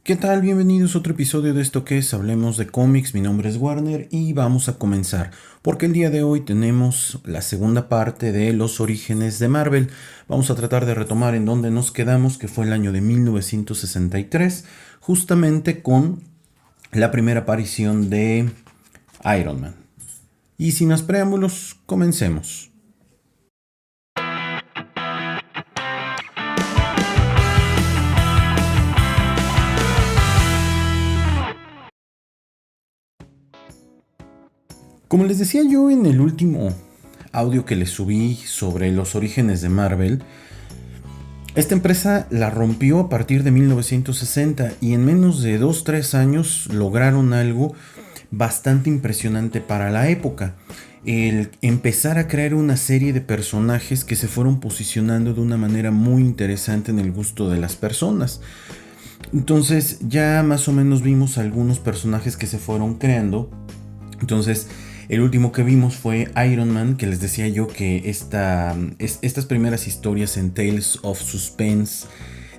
¿Qué tal? Bienvenidos a otro episodio de esto que es Hablemos de cómics. Mi nombre es Warner y vamos a comenzar, porque el día de hoy tenemos la segunda parte de los orígenes de Marvel. Vamos a tratar de retomar en donde nos quedamos, que fue el año de 1963, justamente con la primera aparición de Iron Man. Y sin más preámbulos, comencemos. Como les decía yo en el último audio que les subí sobre los orígenes de Marvel, esta empresa la rompió a partir de 1960 y en menos de 2-3 años lograron algo bastante impresionante para la época. El empezar a crear una serie de personajes que se fueron posicionando de una manera muy interesante en el gusto de las personas. Entonces ya más o menos vimos algunos personajes que se fueron creando. Entonces el último que vimos fue Iron Man, que les decía yo que estas primeras historias en Tales of Suspense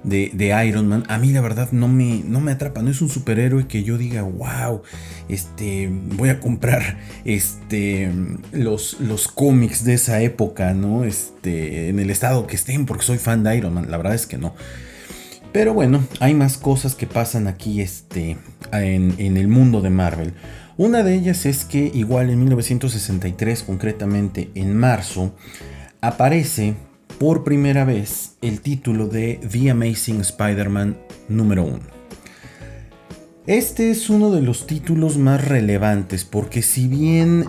de Iron Man, a mí la verdad no me atrapa, no es un superhéroe que yo diga, wow, voy a comprar los cómics de esa época, ¿no? En el estado que estén, porque soy fan de Iron Man, la verdad es que no. Pero bueno, hay más cosas que pasan aquí en el mundo de Marvel. Una de ellas es que igual en 1963, concretamente en marzo, aparece por primera vez el título de The Amazing Spider-Man número 1. Este es uno de los títulos más relevantes porque si bien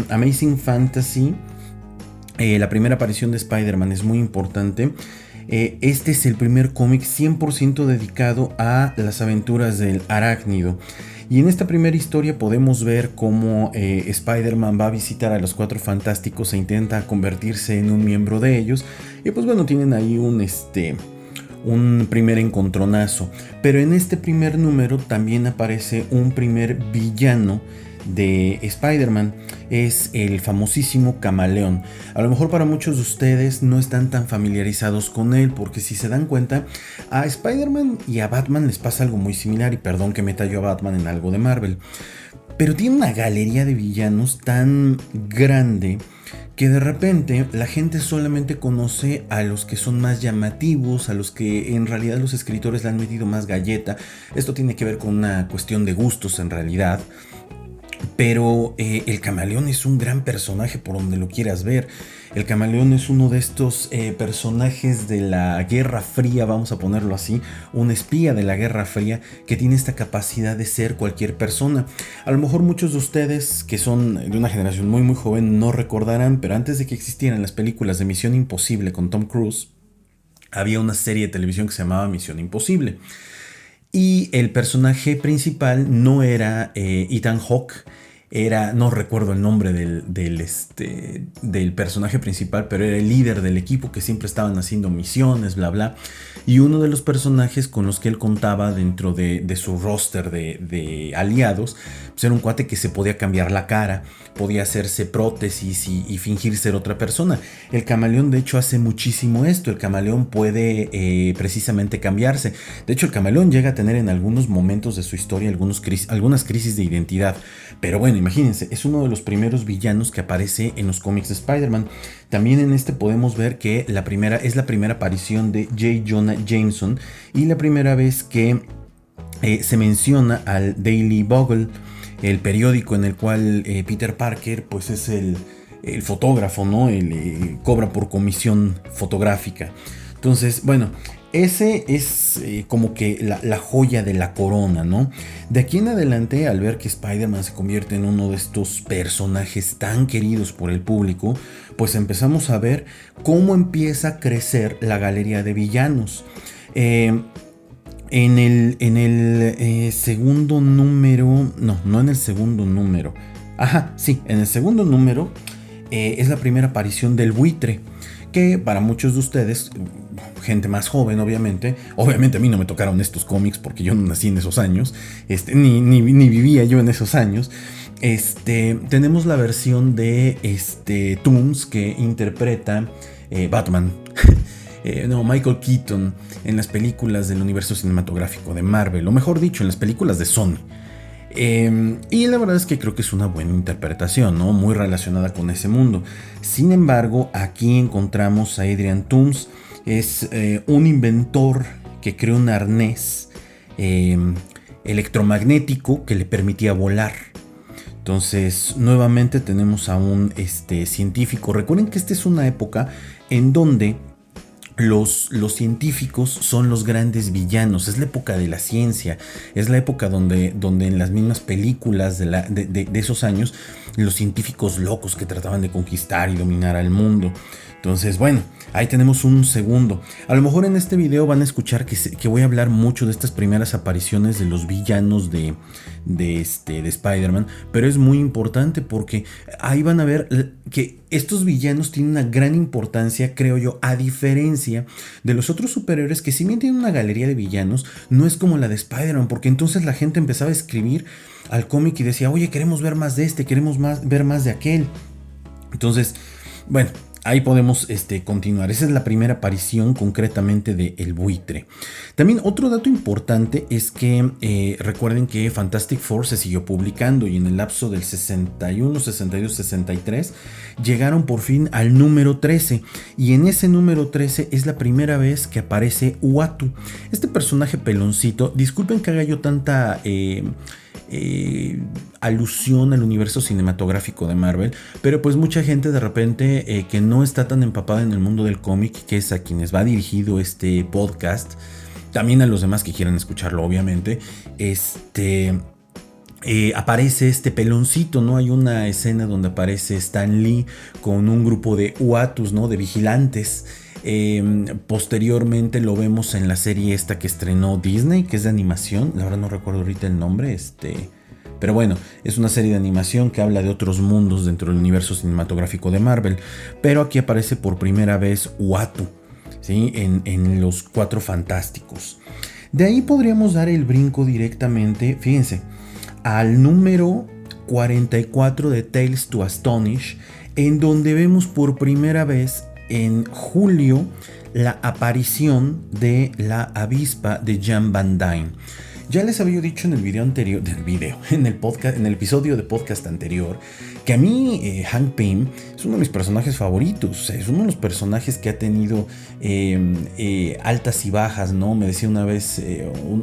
Amazing Fantasy, la primera aparición de Spider-Man es muy importante, este es el primer cómic 100% dedicado a las aventuras del Arácnido. Y en esta primera historia podemos ver cómo Spider-Man va a visitar a los Cuatro Fantásticos e intenta convertirse en un miembro de ellos. Y pues bueno, tienen ahí un primer encontronazo. Pero en este primer número también aparece un primer villano de Spider-Man. Es el famosísimo Camaleón. A lo mejor para muchos de ustedes no están tan familiarizados con él, porque si se dan cuenta, a Spider-Man y a Batman les pasa algo muy similar, y perdón que meta yo a Batman en algo de Marvel, pero tiene una galería de villanos tan grande que de repente la gente solamente conoce a los que son más llamativos, a los que en realidad los escritores le han metido más galleta. Esto tiene que ver con una cuestión de gustos en realidad. Pero el Camaleón es un gran personaje por donde lo quieras ver. El Camaleón es uno de estos personajes de la Guerra Fría, vamos a ponerlo así, un espía de la Guerra Fría que tiene esta capacidad de ser cualquier persona. A lo mejor muchos de ustedes que son de una generación muy muy joven no recordarán, pero antes de que existieran las películas de Misión Imposible con Tom Cruise, había una serie de televisión que se llamaba Misión Imposible. Y el personaje principal no era Ethan Hawke, no recuerdo el nombre del personaje principal, pero era el líder del equipo que siempre estaban haciendo misiones, bla, bla. Y uno de los personajes con los que él contaba dentro de su roster de aliados, pues era un cuate que se podía cambiar la cara, podía hacerse prótesis y fingir ser otra persona. El Camaleón de hecho hace muchísimo esto. El Camaleón puede precisamente cambiarse. De hecho el Camaleón llega a tener en algunos momentos de su historia algunas crisis de identidad. Pero bueno, imagínense, es uno de los primeros villanos que aparece en los cómics de Spider-Man. También en este podemos ver que es la primera aparición de J. Jonah Jameson y la primera vez que se menciona al Daily Bugle, el periódico en el cual Peter Parker pues es el fotógrafo, ¿no? Cobra por comisión fotográfica. Entonces, bueno, ese es como que la joya de la corona, ¿no? De aquí en adelante, al ver que Spider-Man se convierte en uno de estos personajes tan queridos por el público, pues empezamos a ver cómo empieza a crecer la galería de villanos. En el segundo número, no en el segundo número, en el segundo número es la primera aparición del buitre, que para muchos de ustedes, gente más joven obviamente a mí no me tocaron estos cómics porque yo no nací en esos años, ni vivía yo en esos años. Tenemos la versión de Toomes que interpreta Batman. Michael Keaton en las películas del universo cinematográfico de Marvel, o mejor dicho, en las películas de Sony. Y la verdad es que creo que es una buena interpretación, ¿no? Muy relacionada con ese mundo. Sin embargo, aquí encontramos a Adrian Toomes. Es un inventor que creó un arnés electromagnético que le permitía volar. Entonces, nuevamente tenemos a un científico. Recuerden que esta es una época en donde los científicos son los grandes villanos. Es la época de la ciencia. Es la época donde en las mismas películas de esos años, los científicos locos que trataban de conquistar y dominar al mundo. Entonces, bueno, ahí tenemos un segundo. A lo mejor en este video van a escuchar que voy a hablar mucho de estas primeras apariciones de los villanos de Spider-Man, pero es muy importante porque ahí van a ver que estos villanos tienen una gran importancia, creo yo, a diferencia de los otros superhéroes que si bien tienen una galería de villanos, no es como la de Spider-Man, porque entonces la gente empezaba a escribir al cómic y decía, oye, queremos ver más de queremos ver más de aquel. Entonces, bueno, ahí podemos continuar. Esa es la primera aparición concretamente de El Buitre. También otro dato importante es que recuerden que Fantastic Four se siguió publicando y en el lapso del 61, 62, 63 llegaron por fin al número 13 y en ese número 13 es la primera vez que aparece Uatu. Este personaje peloncito, disculpen que haga yo tanta alusión al universo cinematográfico de Marvel, pero pues mucha gente de repente que no está tan empapada en el mundo del cómic, que es a quienes va dirigido este podcast, también a los demás que quieran escucharlo obviamente, aparece este peloncito, ¿no? Hay una escena donde aparece Stan Lee con un grupo de Uatus, ¿no? De vigilantes. Posteriormente lo vemos en la serie esta que estrenó Disney, que es de animación, la verdad no recuerdo ahorita el nombre, pero bueno, es una serie de animación que habla de otros mundos dentro del universo cinematográfico de Marvel, pero aquí aparece por primera vez Uatu, ¿sí? En los Cuatro Fantásticos. De ahí podríamos dar el brinco directamente, fíjense, al número 44 de Tales to Astonish, en donde vemos por primera vez en julio la aparición de la avispa de Jan Van Dyne. Ya les había dicho en el video anterior, en el podcast, en el episodio de podcast anterior, que a mí Hank Pym es uno de mis personajes favoritos. Es uno de los personajes que ha tenido altas y bajas, ¿no? Me decía una vez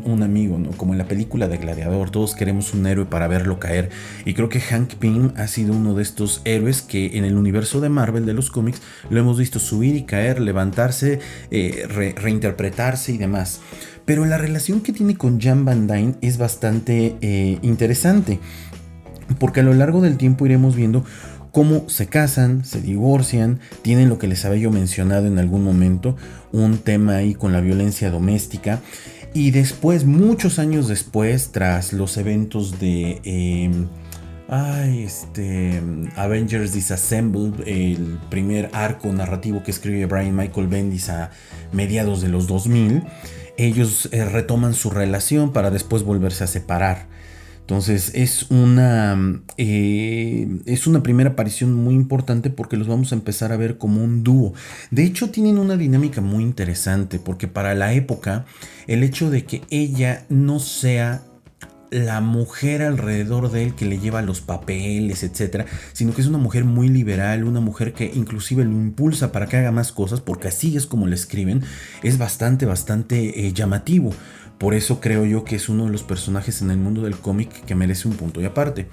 un amigo, ¿no? Como en la película de Gladiador, todos queremos un héroe para verlo caer. Y creo que Hank Pym ha sido uno de estos héroes que en el universo de Marvel, de los cómics, lo hemos visto subir y caer, levantarse, reinterpretarse y demás. Pero la relación que tiene con Jan Van Dyne es bastante interesante, porque a lo largo del tiempo iremos viendo cómo se casan, se divorcian, tienen lo que les había yo mencionado en algún momento, un tema ahí con la violencia doméstica, y después, muchos años después, tras los eventos de Avengers Disassembled, el primer arco narrativo que escribe Brian Michael Bendis a mediados de los 2000, ellos retoman su relación para después volverse a separar. Entonces es una primera aparición muy importante porque los vamos a empezar a ver como un dúo. De hecho tienen una dinámica muy interesante porque para la época el hecho de que ella no sea la mujer alrededor de él que le lleva los papeles, etcétera, sino que es una mujer muy liberal, una mujer que inclusive lo impulsa para que haga más cosas, porque así es como le escriben, es bastante llamativo. Por eso creo yo que es uno de los personajes en el mundo del cómic que merece un punto y aparte.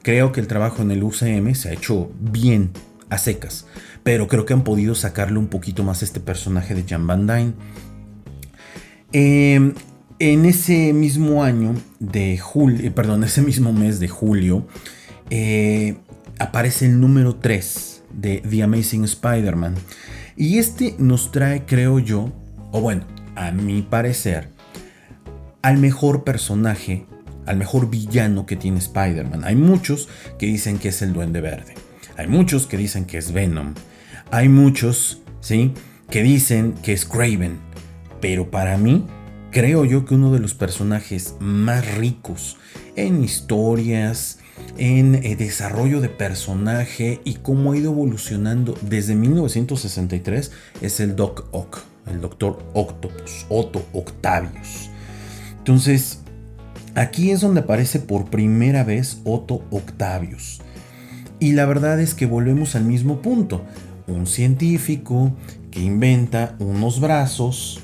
Creo que el trabajo en el UCM se ha hecho bien, a secas, pero creo que han podido sacarle un poquito más a este personaje de Jan Van Dyne. En ese mismo año de julio, ese mismo mes de julio, aparece el número 3 de The Amazing Spider-Man. Y nos trae, creo yo, o bueno, a mi parecer, al mejor personaje, al mejor villano que tiene Spider-Man. Hay muchos que dicen que es el Duende Verde. Hay muchos que dicen que es Venom. Hay muchos, ¿sí?, que dicen que es Kraven. Pero para mí, creo yo que uno de los personajes más ricos en historias, en desarrollo de personaje y cómo ha ido evolucionando desde 1963 es el Doc Ock. el Doctor Octopus, Otto Octavius. Entonces, aquí es donde aparece por primera vez Otto Octavius. Y la verdad es que volvemos al mismo punto. Un científico que inventa unos brazos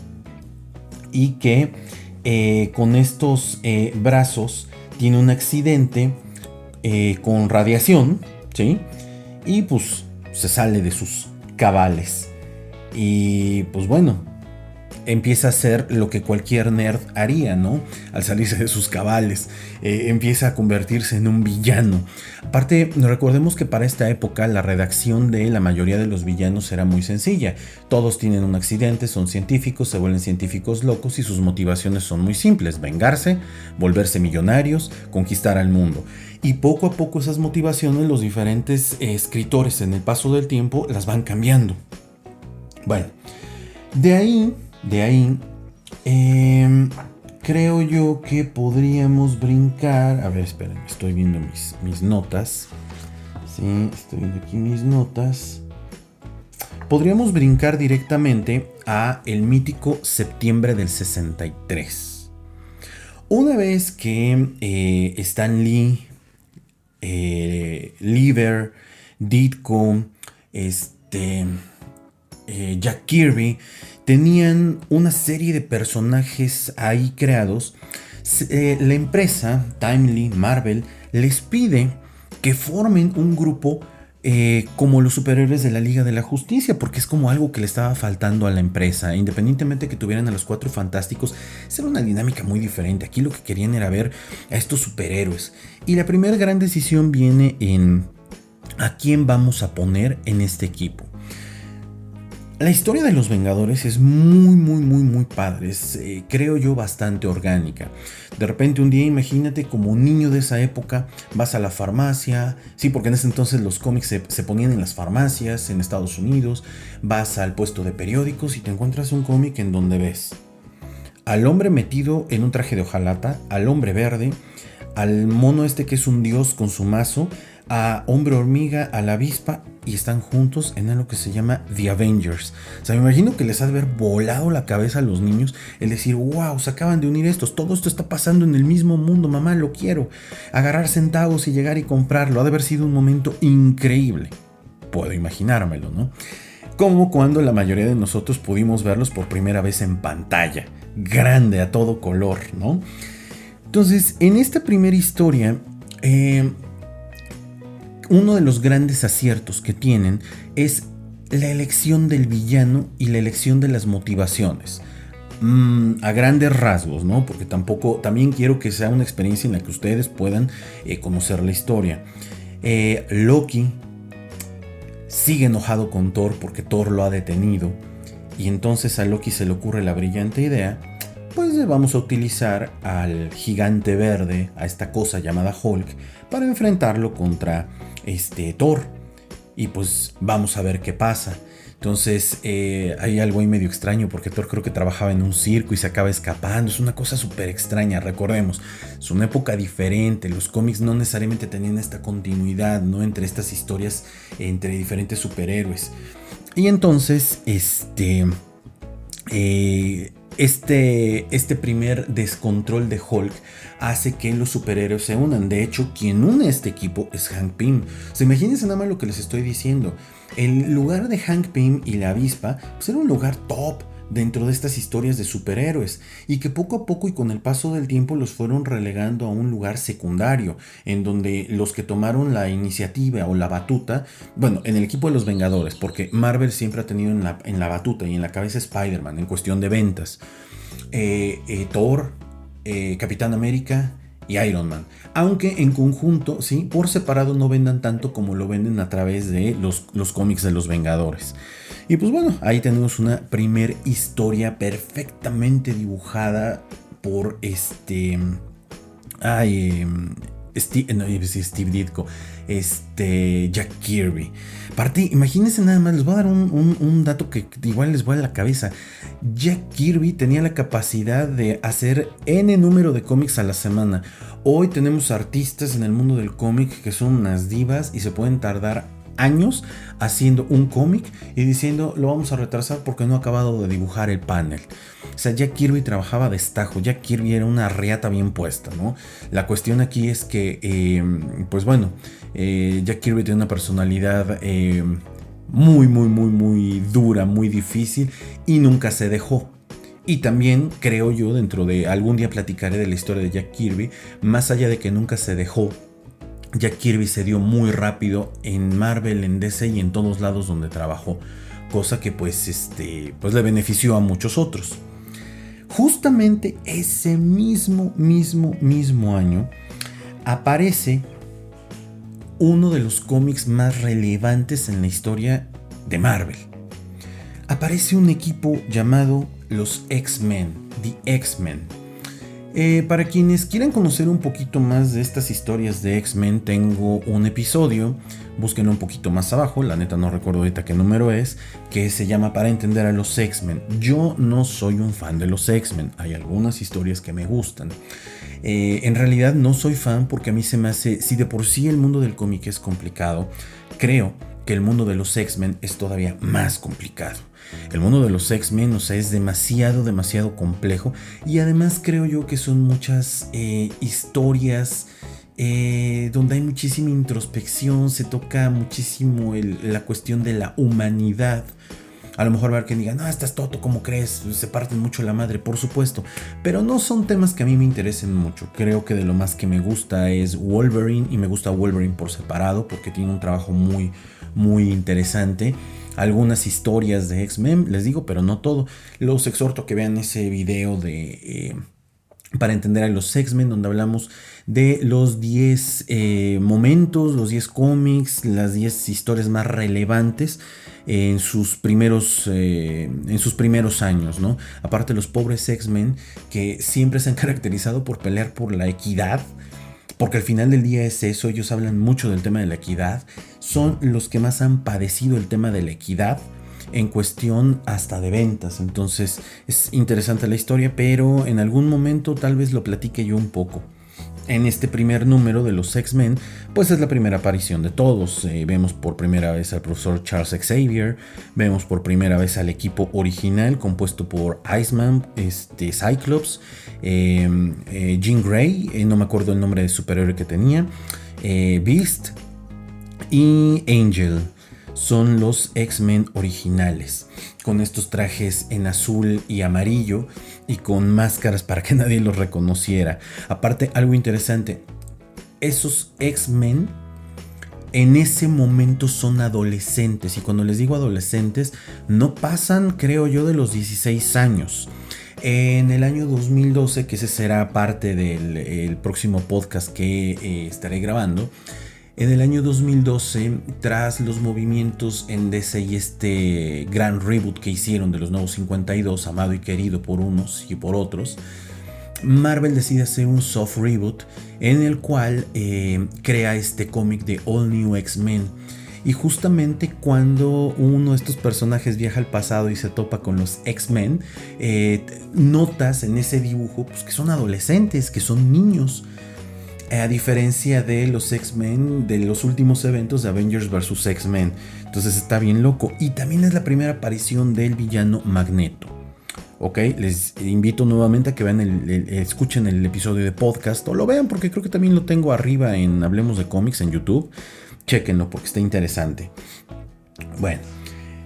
y que con estos brazos tiene un accidente con radiación, ¿sí? Y pues se sale de sus cabales. Y pues bueno, empieza a hacer lo que cualquier nerd haría, ¿no? Al salirse de sus cabales, empieza a convertirse en un villano. Aparte, recordemos que para esta época la redacción de la mayoría de los villanos era muy sencilla. Todos tienen un accidente, son científicos, se vuelven científicos locos y sus motivaciones son muy simples: vengarse, volverse millonarios, conquistar al mundo. Y poco a poco esas motivaciones los diferentes escritores en el paso del tiempo las van cambiando. Bueno, de ahí, creo yo que podríamos brincar. A ver, espérenme, estoy viendo mis notas. Sí, estoy viendo aquí mis notas. Podríamos brincar directamente a el mítico septiembre del 63. Una vez que Stan Lee, Lieber, Ditko, Jack Kirby tenían una serie de personajes ahí creados, la empresa Timely Marvel les pide que formen un grupo como los superhéroes de la Liga de la Justicia, porque es como algo que le estaba faltando a la empresa. Independientemente de que tuvieran a los Cuatro Fantásticos, era una dinámica muy diferente. Aquí lo que querían era ver a estos superhéroes. Y la primera gran decisión viene en a quién vamos a poner en este equipo. La historia de los Vengadores es muy padre, es, creo yo, bastante orgánica. De repente un día, imagínate, como un niño de esa época, vas a la farmacia, sí, porque en ese entonces los cómics se ponían en las farmacias en Estados Unidos, vas al puesto de periódicos y te encuentras un cómic en donde ves al hombre metido en un traje de hojalata, al hombre verde, al mono este que es un dios con su mazo, a Hombre Hormiga, a la avispa, y están juntos en algo que se llama The Avengers. O sea, me imagino que les ha de haber volado la cabeza a los niños el decir: wow, se acaban de unir estos, todo esto está pasando en el mismo mundo, mamá, lo quiero. Agarrar centavos y llegar y comprarlo, ha de haber sido un momento increíble. Puedo imaginármelo, ¿no? Como cuando la mayoría de nosotros pudimos verlos por primera vez en pantalla, grande, a todo color, ¿no? Entonces, en esta primera historia, uno de los grandes aciertos que tienen es la elección del villano y la elección de las motivaciones. A grandes rasgos, ¿no? Porque también quiero que sea una experiencia en la que ustedes puedan conocer la historia. Loki sigue enojado con Thor porque Thor lo ha detenido. Y entonces a Loki se le ocurre la brillante idea: pues vamos a utilizar al gigante verde, a esta cosa llamada Hulk, para enfrentarlo contra Thor. Y pues vamos a ver qué pasa. Entonces hay algo ahí medio extraño, porque Thor creo que trabajaba en un circo y se acaba escapando. Es una cosa súper extraña. Recordemos, es una época diferente. Los cómics no necesariamente tenían esta continuidad, ¿no?, entre estas historias, entre diferentes superhéroes. Y entonces este primer descontrol de Hulk hace que los superhéroes se unan. De hecho, quien une este equipo es Hank Pym. O sea, imagínense nada más lo que les estoy diciendo. El lugar de Hank Pym y la avispa pues era un lugar top dentro de estas historias de superhéroes, y que poco a poco y con el paso del tiempo los fueron relegando a un lugar secundario, en donde los que tomaron la iniciativa o la batuta, bueno, en el equipo de los Vengadores, porque Marvel siempre ha tenido en la batuta y en la cabeza Spider-Man en cuestión de ventas, Thor, Capitán América y Iron Man, aunque en conjunto, sí, por separado no vendan tanto como lo venden a través de los cómics de los Vengadores. Y pues bueno, ahí tenemos una primer historia perfectamente dibujada por Steve Ditko, Jack Kirby. Aparte, imagínense nada más, les voy a dar un dato que igual les vuela la cabeza. Jack Kirby tenía la capacidad de hacer N número de cómics a la semana. Hoy tenemos artistas en el mundo del cómic que son unas divas y se pueden tardar años haciendo un cómic y diciendo lo vamos a retrasar porque no ha acabado de dibujar el panel. O sea, Jack Kirby trabajaba a destajo. Jack Kirby era una riata bien puesta, ¿no? La cuestión aquí es que, pues bueno, Jack Kirby tiene una personalidad muy dura, muy difícil y nunca se dejó. Y también creo yo, dentro de algún día platicaré de la historia de Jack Kirby, más allá de que nunca se dejó, Jack Kirby se dio muy rápido en Marvel, en DC y en todos lados donde trabajó, cosa que pues le benefició a muchos otros. Justamente ese mismo año aparece uno de los cómics más relevantes en la historia de Marvel. Aparece un equipo llamado los X-Men, The X-Men. Para quienes quieran conocer un poquito más de estas historias de X-Men, tengo un episodio, búsquenlo un poquito más abajo, la neta no recuerdo ahorita qué número es, que se llama Para entender a los X-Men. Yo no soy un fan de los X-Men, hay algunas historias que me gustan. En realidad no soy fan porque a mí se me hace, si de por sí el mundo del cómic es complicado, creo que el mundo de los X-Men es todavía más complicado. El mundo de los X-Men, o sea, es demasiado complejo y además creo yo que son muchas historias donde hay muchísima introspección, se toca muchísimo la cuestión de la humanidad. A lo mejor va a haber quien diga, no, estás tonto, ¿cómo crees? Se parten mucho la madre, por supuesto. Pero no son temas que a mí me interesen mucho. Creo que de lo más que me gusta es Wolverine, y me gusta Wolverine por separado porque tiene un trabajo muy interesante. Algunas historias de X-Men, les digo, pero no todo. Los exhorto a que vean ese video de Para entender a los X-Men, donde hablamos de los 10 momentos, los 10 cómics, las 10 historias más relevantes en sus primeros años, ¿no? Aparte, los pobres X-Men que siempre se han caracterizado por pelear por la equidad, porque al final del día es eso, ellos hablan mucho del tema de la equidad, son los que más han padecido el tema de la equidad en cuestión hasta de ventas. Entonces es interesante la historia, pero en algún momento tal vez lo platique yo un poco. En este primer número de los X-Men, pues es la primera aparición de todos. Vemos por primera vez al profesor Charles Xavier, vemos por primera vez al equipo original compuesto por Iceman, Cyclops, Jean Grey, no me acuerdo el nombre de superhéroe que tenía, Beast y Angel. Son los X-Men originales, con estos trajes en azul y amarillo y con máscaras para que nadie los reconociera. Aparte, algo interesante, esos X-Men en ese momento son adolescentes, y cuando les digo adolescentes no pasan, creo yo, de los 16 años. En el año 2012, que ese será parte del próximo podcast que estaré grabando, en el año 2012, tras los movimientos en DC y este gran reboot que hicieron de los Nuevos 52, amado y querido por unos y por otros, Marvel decide hacer un soft reboot en el cual crea este cómic de All New X-Men. Y justamente cuando uno de estos personajes viaja al pasado y se topa con los X-Men, notas en ese dibujo pues, que son adolescentes, que son niños. A diferencia de los X-Men de los últimos eventos de Avengers vs. X-Men. Entonces está bien loco. Y también es la primera aparición del villano Magneto. Ok, les invito nuevamente a que vean escuchen el episodio de podcast. O lo vean porque creo que también lo tengo arriba en Hablemos de Cómics en YouTube. Chéquenlo porque está interesante. Bueno,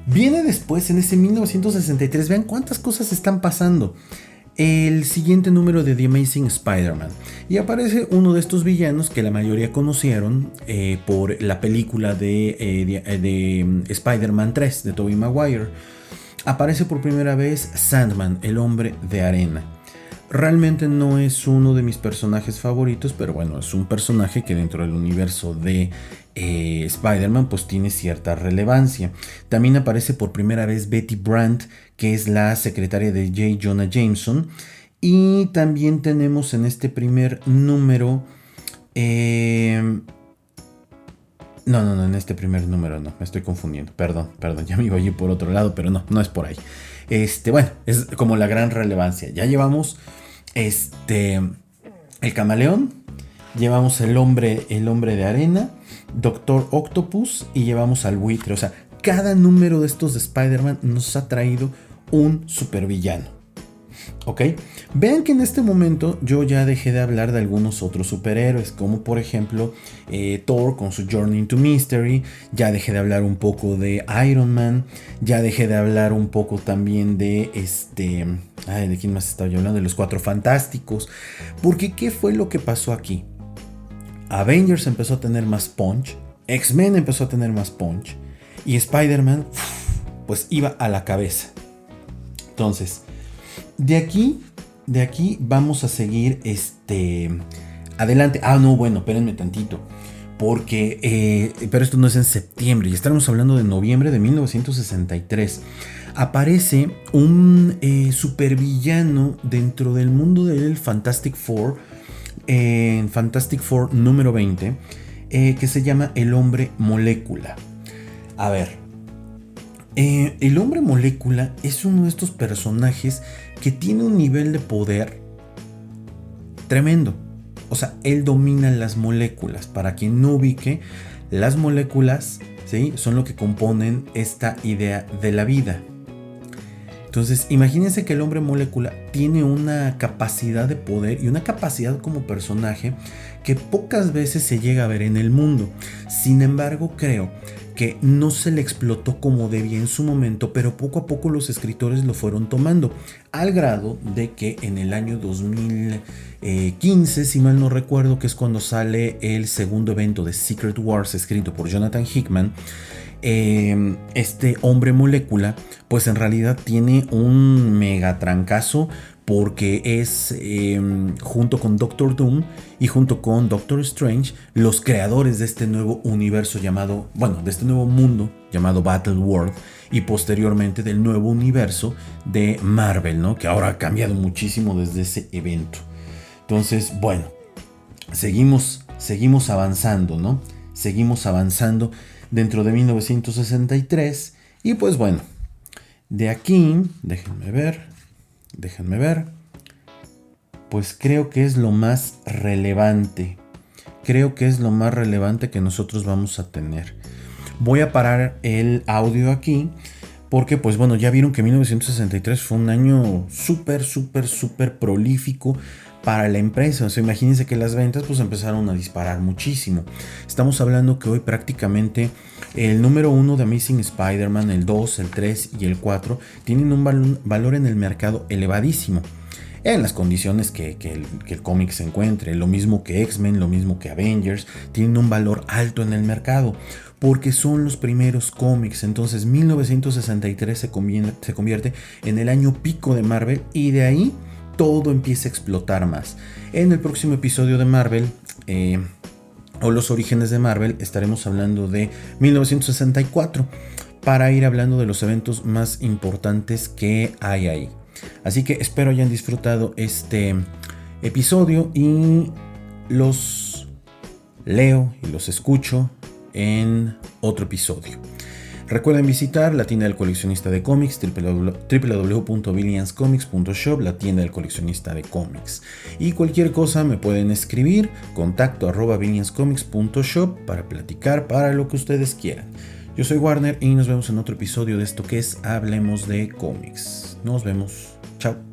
viene después en ese 1963. Vean cuántas cosas están pasando. El siguiente número de The Amazing Spider-Man, y aparece uno de estos villanos que la mayoría conocieron por la película de Spider-Man 3 de Tobey Maguire. Aparece por primera vez Sandman, el hombre de arena. Realmente no es uno de mis personajes favoritos, pero bueno, es un personaje que dentro del universo de Spider-Man pues tiene cierta relevancia. También aparece por primera vez Betty Brant, que es la secretaria de J. Jonah Jameson. Y también tenemos en este primer número... No, en este primer número no, me estoy confundiendo. Perdón, ya me iba a ir por otro lado, pero no es por ahí. Bueno, es como la gran relevancia. Ya llevamos el Camaleón, llevamos el hombre de arena, Doctor Octopus y llevamos al buitre. O sea, cada número de estos de Spider-Man nos ha traído un supervillano. ¿Ok? Vean que en este momento yo ya dejé de hablar de algunos otros superhéroes, como por ejemplo Thor con su Journey into Mystery, ya dejé de hablar un poco de Iron Man, ya dejé de hablar un poco también de ¿de quién más estaba yo hablando? De los Cuatro Fantásticos, porque ¿qué fue lo que pasó aquí? Avengers empezó a tener más punch, X-Men empezó a tener más punch, y Spider-Man pues iba a la cabeza. Entonces, de aquí vamos a seguir adelante. No, bueno, espérenme tantito. Porque, pero esto no es en septiembre, y estaremos hablando de noviembre de 1963. Aparece un supervillano dentro del mundo del Fantastic Four, en Fantastic Four número 20, que se llama el Hombre Molécula. A ver, el Hombre Molécula es uno de estos personajes que tiene un nivel de poder tremendo. O sea, él domina las moléculas. Para quien no ubique, las moléculas, ¿sí?, son lo que componen esta idea de la vida. Entonces, imagínense que el Hombre Molécula tiene una capacidad de poder y una capacidad como personaje que pocas veces se llega a ver en el mundo. Sin embargo, creo que no se le explotó como debía en su momento, pero poco a poco los escritores lo fueron tomando, al grado de que en el año 2015, si mal no recuerdo, que es cuando sale el segundo evento de Secret Wars escrito por Jonathan Hickman, este Hombre Molécula pues en realidad tiene un mega trancazo, porque es junto con Doctor Doom y junto con Doctor Strange los creadores de este nuevo universo llamado, bueno, de este nuevo mundo llamado Battle World, y posteriormente del nuevo universo de Marvel, ¿no?, que ahora ha cambiado muchísimo desde ese evento. Entonces, bueno, seguimos avanzando, ¿no? Seguimos avanzando dentro de 1963 y pues bueno, de aquí, déjenme ver, pues creo que es lo más relevante. Creo que es lo más relevante que nosotros vamos a tener. Voy a parar el audio aquí porque pues bueno, ya vieron que 1963 fue un año súper prolífico para la empresa. O sea, imagínense que las ventas pues empezaron a disparar muchísimo. Estamos hablando que hoy prácticamente el número 1 de Amazing Spider-Man, el 2, el 3 y el 4 tienen un valor en el mercado elevadísimo, en las condiciones que el cómic se encuentre. Lo mismo que X-Men, lo mismo que Avengers, tienen un valor alto en el mercado, porque son los primeros cómics. Entonces 1963 se convierte en el año pico de Marvel, y de ahí todo empieza a explotar más. En el próximo episodio de Marvel, o los orígenes de Marvel, estaremos hablando de 1964, para ir hablando de los eventos más importantes que hay ahí. Así que espero hayan disfrutado este episodio y los leo y los escucho en otro episodio. Recuerden visitar la tienda del coleccionista de cómics, www.billianscomics.shop, la tienda del coleccionista de cómics. Y cualquier cosa me pueden escribir, contacto@billianscomics.shop, para platicar, para lo que ustedes quieran. Yo soy Warner y nos vemos en otro episodio de esto que es Hablemos de Cómics. Nos vemos. Chao.